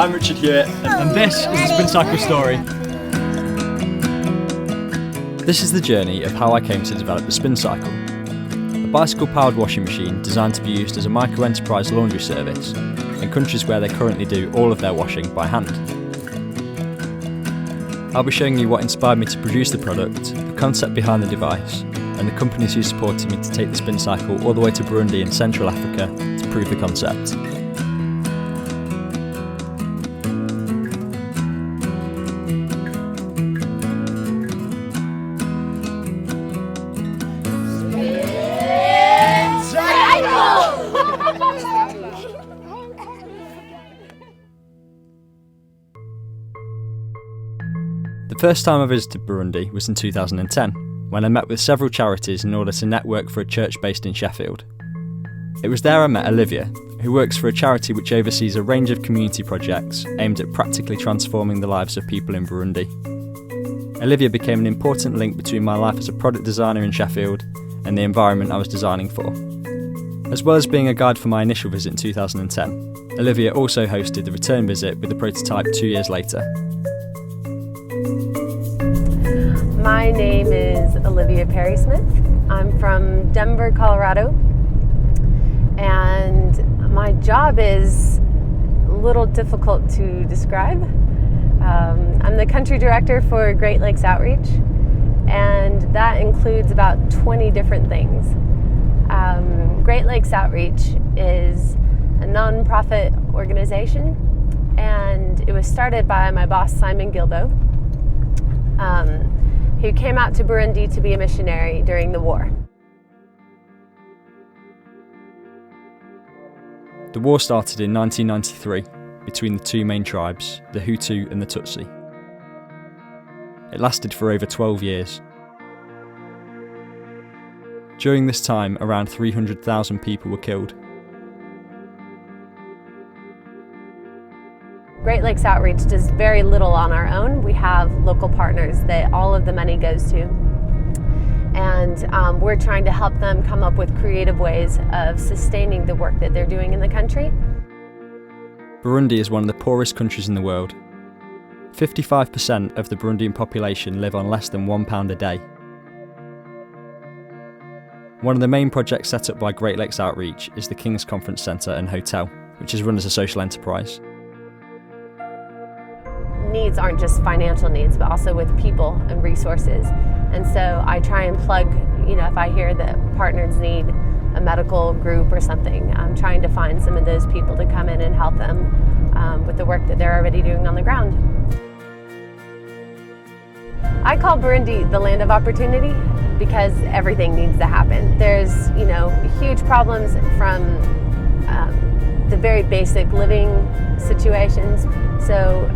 I'm Richard Hewitt, and this is the SpinCycle Story. This is the journey of how I came to develop the SpinCycle, a bicycle-powered washing machine designed to be used as a micro-enterprise laundry service in countries where they currently do all of their washing by hand. I'll be showing you what inspired me to produce the product, the concept behind the device, and the companies who supported me to take the SpinCycle all the way to Burundi in Central Africa to prove the concept. The first time I visited Burundi was in 2010, when I met with several charities in order to network for a church based in Sheffield. It was there I met Olivia, who works for a charity which oversees a range of community projects aimed at practically transforming the lives of people in Burundi. Olivia became an important link between my life as a product designer in Sheffield and the environment I was designing for. As well as being a guide for my initial visit in 2010, Olivia also hosted the return visit with the prototype 2 years later. My name is Olivia Perry-Smith. I'm from Denver, Colorado, and my job is a little difficult to describe. I'm the country director for Great Lakes Outreach, and that includes about 20 different things. Great Lakes Outreach is a non-profit organization, and it was started by my boss, Simon Gilbo, who came out to Burundi to be a missionary during the war. The war started in 1993 between the two main tribes, the Hutu and the Tutsi. It lasted for over 12 years. During this time, around 300,000 people were killed. Great Lakes Outreach does very little on our own. We have local partners that all of the money goes to. And we're trying to help them come up with creative ways of sustaining the work that they're doing in the country. Burundi is one of the poorest countries in the world. 55% of the Burundian population live on less than £1 a day. One of the main projects set up by Great Lakes Outreach is the King's Conference Centre and Hotel, which is run as a social enterprise. Needs aren't just financial needs, but also with people and resources. And so I try and plug, if I hear that partners need a medical group or something, I'm trying to find some of those people to come in and help them with the work that they're already doing on the ground. I call Burundi the land of opportunity because everything needs to happen. There's, huge problems from the very basic living situations. So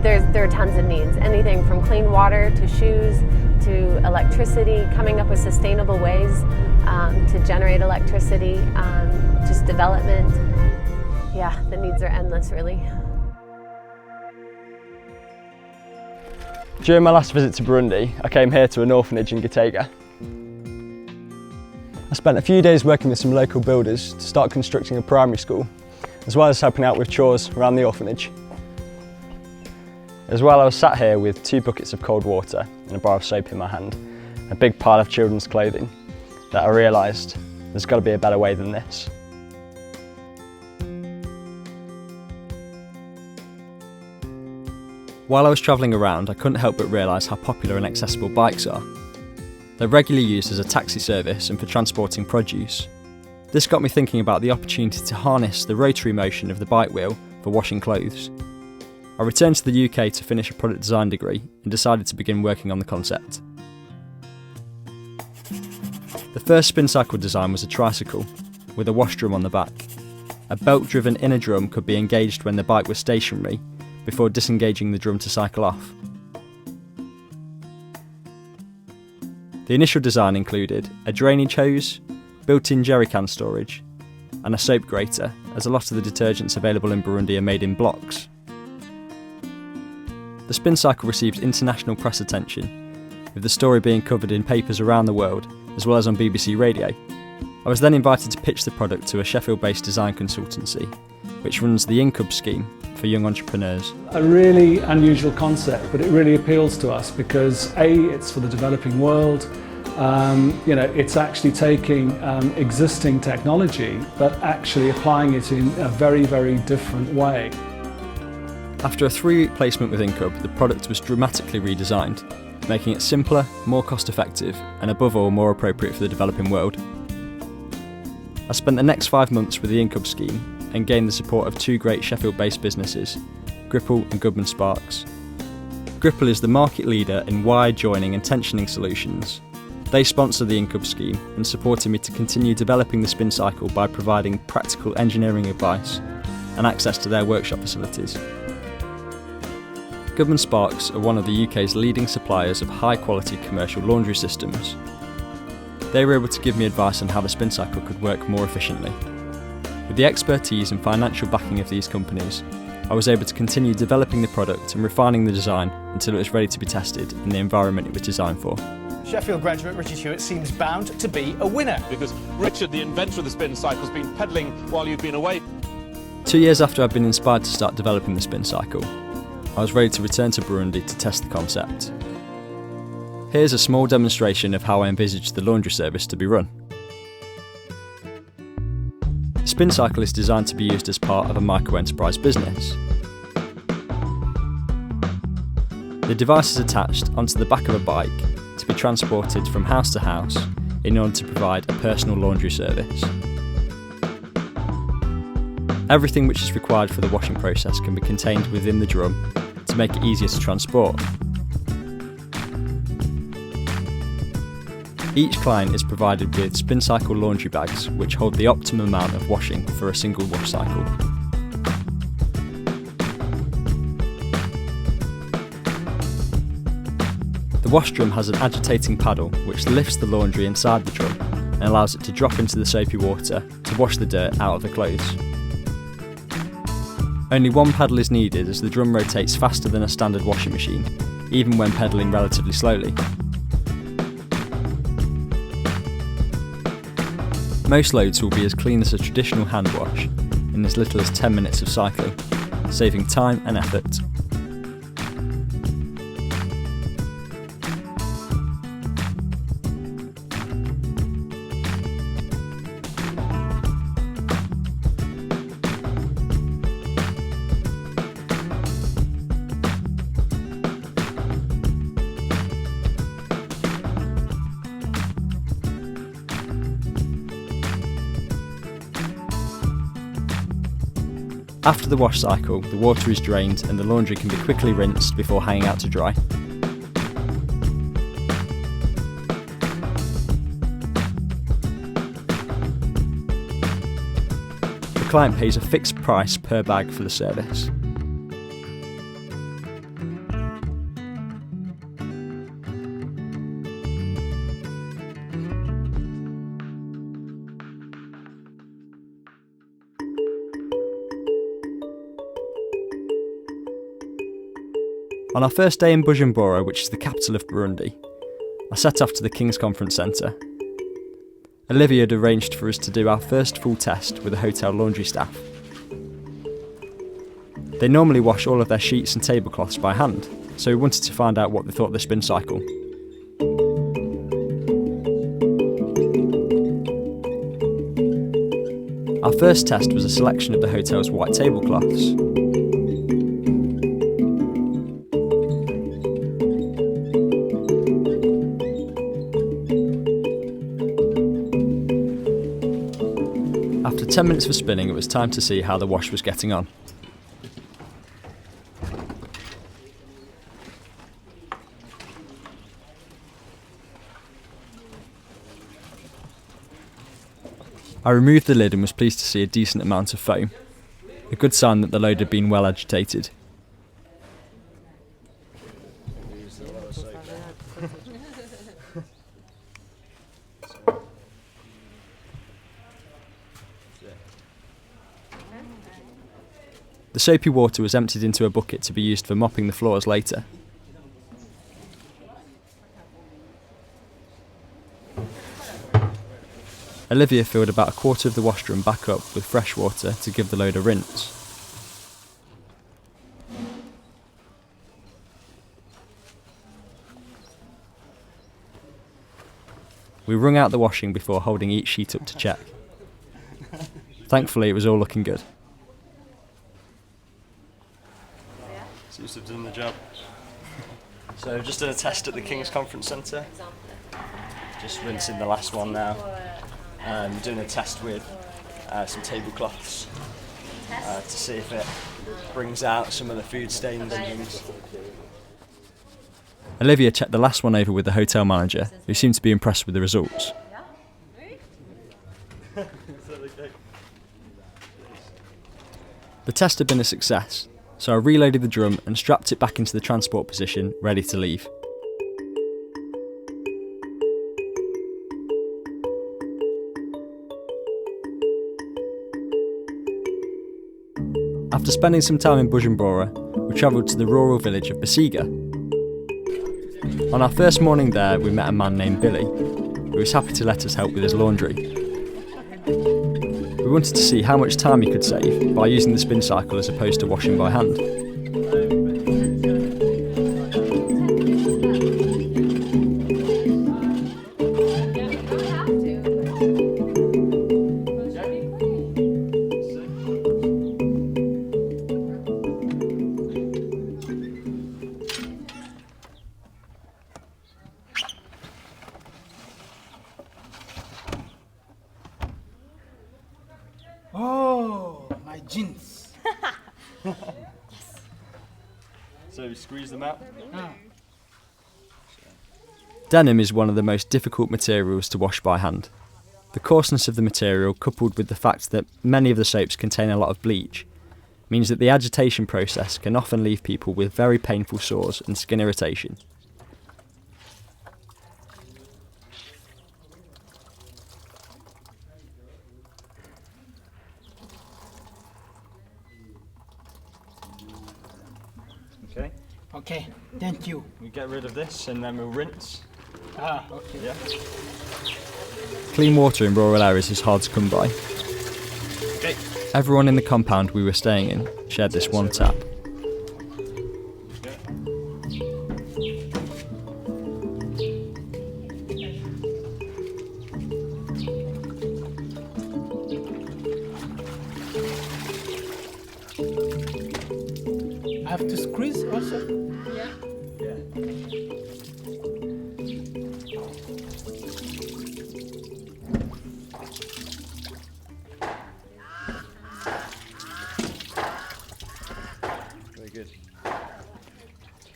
there are tons of needs. Anything from clean water to shoes to electricity, coming up with sustainable ways to generate electricity, just development. Yeah, the needs are endless, really. During my last visit to Burundi, I came here to an orphanage in Gitega. I spent a few days working with some local builders to start constructing a primary school, as well as helping out with chores around the orphanage. As well, I was sat here with 2 buckets of cold water and a bar of soap in my hand, a big pile of children's clothing, that I realised there's got to be a better way than this. While I was travelling around, I couldn't help but realise how popular and accessible bikes are. They're regularly used as a taxi service and for transporting produce. This got me thinking about the opportunity to harness the rotary motion of the bike wheel for washing clothes. I returned to the UK to finish a product design degree and decided to begin working on the concept. The first SpinCycle design was a tricycle, with a wash drum on the back. A belt-driven inner drum could be engaged when the bike was stationary, before disengaging the drum to cycle off. The initial design included a drainage hose, built-in jerrycan storage, and a soap grater, as a lot of the detergents available in Burundi are made in blocks. The SpinCycle received international press attention, with the story being covered in papers around the world, as well as on BBC Radio. I was then invited to pitch the product to a Sheffield-based design consultancy, which runs the Incub scheme for young entrepreneurs. A really unusual concept, but it really appeals to us because A, it's for the developing world. It's actually taking existing technology, but actually applying it in a very, very different way. After a 3-week placement with Incub, the product was dramatically redesigned, making it simpler, more cost-effective, and above all, more appropriate for the developing world. I spent the next 5 months with the Incub scheme and gained the support of 2 great Sheffield-based businesses, Gripple and Goodman Sparks. Gripple is the market leader in wire joining and tensioning solutions. They sponsor the Incub scheme and supported me to continue developing the SpinCycle by providing practical engineering advice and access to their workshop facilities. Goodman Sparks are one of the UK's leading suppliers of high-quality commercial laundry systems. They were able to give me advice on how the SpinCycle could work more efficiently. With the expertise and financial backing of these companies, I was able to continue developing the product and refining the design until it was ready to be tested in the environment it was designed for. Sheffield graduate Richard Hewitt seems bound to be a winner. Because Richard, the inventor of the SpinCycle, has been pedalling while you've been away. 2 years after I'd been inspired to start developing the SpinCycle, I was ready to return to Burundi to test the concept. Here's a small demonstration of how I envisaged the laundry service to be run. SpinCycle is designed to be used as part of a micro-enterprise business. The device is attached onto the back of a bike to be transported from house to house in order to provide a personal laundry service. Everything which is required for the washing process can be contained within the drum to make it easier to transport. Each client is provided with SpinCycle laundry bags which hold the optimum amount of washing for a single wash cycle. The wash drum has an agitating paddle which lifts the laundry inside the drum and allows it to drop into the soapy water to wash the dirt out of the clothes. Only one pedal is needed as the drum rotates faster than a standard washing machine, even when pedalling relatively slowly. Most loads will be as clean as a traditional hand wash in as little as 10 minutes of cycling, saving time and effort. After the wash cycle, the water is drained and the laundry can be quickly rinsed before hanging out to dry. The client pays a fixed price per bag for the service. On our first day in Bujumbura, which is the capital of Burundi, I set off to the King's Conference Centre. Olivia had arranged for us to do our first full test with the hotel laundry staff. They normally wash all of their sheets and tablecloths by hand, so we wanted to find out what they thought of the SpinCycle. Our first test was a selection of the hotel's white tablecloths. After 10 minutes of spinning, it was time to see how the wash was getting on. I removed the lid and was pleased to see a decent amount of foam, a good sign that the load had been well agitated. The soapy water was emptied into a bucket to be used for mopping the floors later. Olivia filled about a quarter of the wash drum back up with fresh water to give the load a rinse. We wrung out the washing before holding each sheet up to check. Thankfully, it was all looking good. Seems to have done the job. So I've just done a test at the King's Conference Centre. Just rinsing the last one now. Doing a test with some tablecloths to see if it brings out some of the food stains and things. Olivia checked the last one over with the hotel manager, who seemed to be impressed with the results. The test had been a success, so I reloaded the drum and strapped it back into the transport position, ready to leave. After spending some time in Bujumbura, we travelled to the rural village of Basiga. On our first morning there, we met a man named Billy, who was happy to let us help with his laundry. We wanted to see how much time he could save by using the SpinCycle as opposed to washing by hand. Oh, my jeans. So you squeeze them out? Denim is one of the most difficult materials to wash by hand. The coarseness of the material, coupled with the fact that many of the soaps contain a lot of bleach, means that the agitation process can often leave people with very painful sores and skin irritation. Okay. Okay, thank you. We get rid of this and then we'll rinse. Okay. Yeah. Clean water in rural areas is hard to come by. Okay. Everyone in the compound we were staying in shared this one tap. I have to squeeze also? Very good.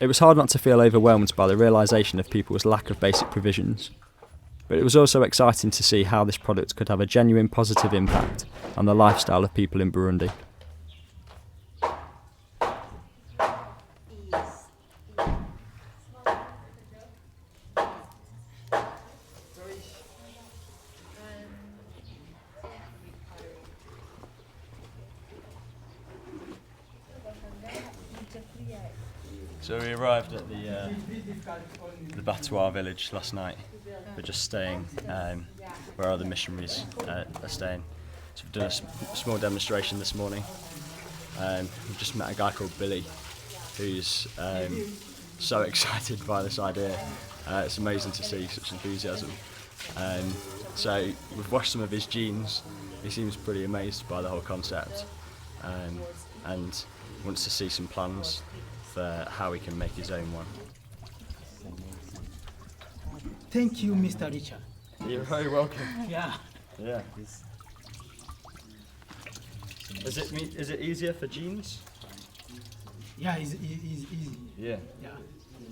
It was hard not to feel overwhelmed by the realisation of people's lack of basic provisions, but it was also exciting to see how this product could have a genuine positive impact on the lifestyle of people in Burundi. So we arrived at the Batois village last night. We're just staying where other missionaries are staying. So we've done a small demonstration this morning. We've just met a guy called Billy, who's so excited by this idea. It's amazing to see such enthusiasm. So we've washed some of his jeans. He seems pretty amazed by the whole concept, and wants to see some plans for how he can make his own one. Thank you, Mr. Richard. You're very welcome. Yeah. Yeah. Is it easier for jeans? Yeah, it's easy. Yeah. Yeah.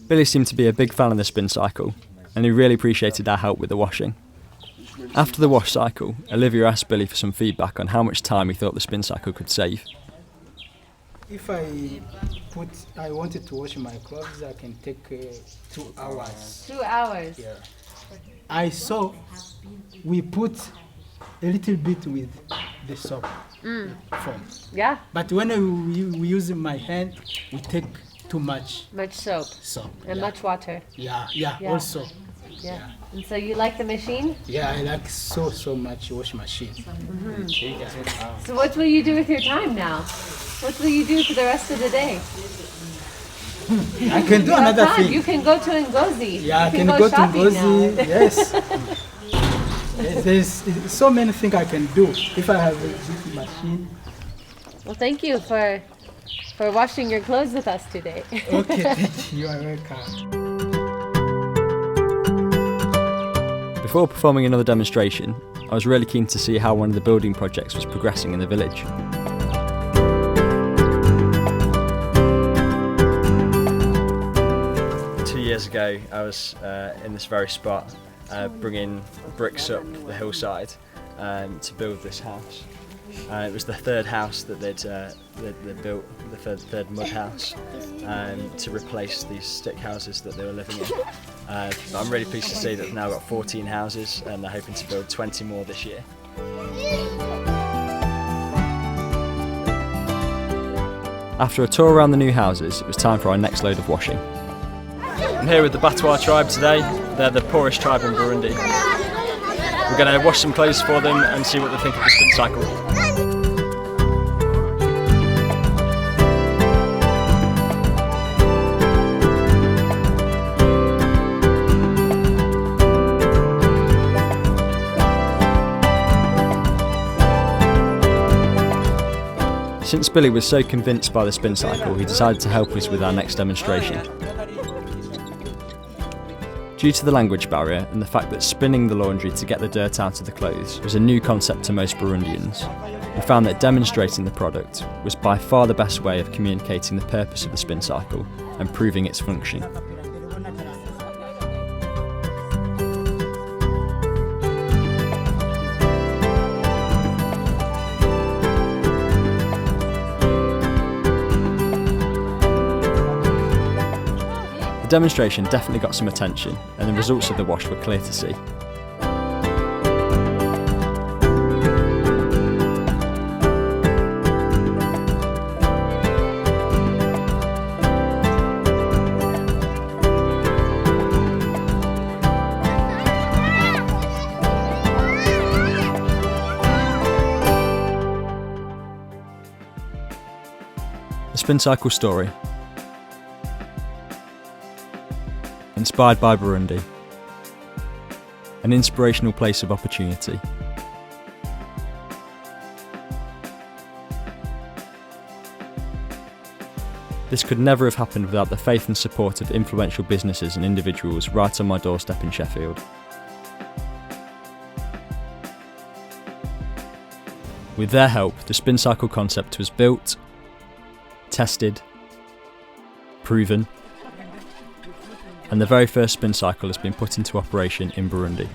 Billy seemed to be a big fan of the SpinCycle, and he really appreciated our help with the washing. After the wash cycle, Olivia asked Billy for some feedback on how much time he thought the SpinCycle could save. If I wanted to wash my clothes, I can take 2 hours. 2 hours. Yeah. I saw we put a little bit with the soap form. Yeah, But when we use my hand, we take too much much soap soap. and yeah. much water. Yeah, Yeah. also. Yeah. And so you like the machine? Yeah, I like so much wash machine. So what will you do with your time now? What will you do for the rest of the day? I can do another thing. You can go to Ngozi. Yeah, I you can go to shopping Ngozi. now. Yes. There's so many things I can do if I have this machine. Well, thank you for washing your clothes with us today. Okay, thank you. You are welcome. Before performing another demonstration, I was really keen to see how one of the building projects was progressing in the village. Years ago, I was in this very spot, bringing bricks up the hillside to build this house. It was the third house that they'd built, the third mud house, to replace these stick houses that they were living in. I'm really pleased to see that they've now got 14 houses, and they're hoping to build 20 more this year. After a tour around the new houses, it was time for our next load of washing. I'm here with the Batwa tribe today. They're the poorest tribe in Burundi. We're going to wash some clothes for them and see what they think of the SpinCycle. Since Billy was so convinced by the SpinCycle, he decided to help us with our next demonstration. Due to the language barrier and the fact that spinning the laundry to get the dirt out of the clothes was a new concept to most Burundians, we found that demonstrating the product was by far the best way of communicating the purpose of the SpinCycle and proving its function. The demonstration definitely got some attention, and the results of the wash were clear to see. The SpinCycle Story. Inspired by Burundi. An inspirational place of opportunity. This could never have happened without the faith and support of influential businesses and individuals right on my doorstep in Sheffield. With their help, the SpinCycle concept was built, tested, proven, and the very first SpinCycle has been put into operation in Burundi.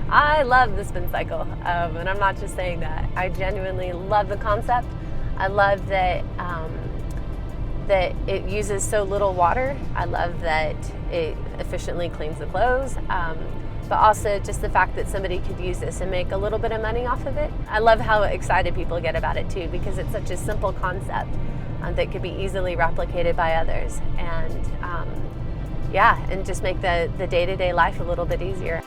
I love the SpinCycle, and I'm not just saying that. I genuinely love the concept. I love that that it uses so little water. I love that it efficiently cleans the clothes, but also just the fact that somebody could use this and make a little bit of money off of it. I love how excited people get about it too, because it's such a simple concept that could be easily replicated by others, and yeah, and just make the day-to-day life a little bit easier.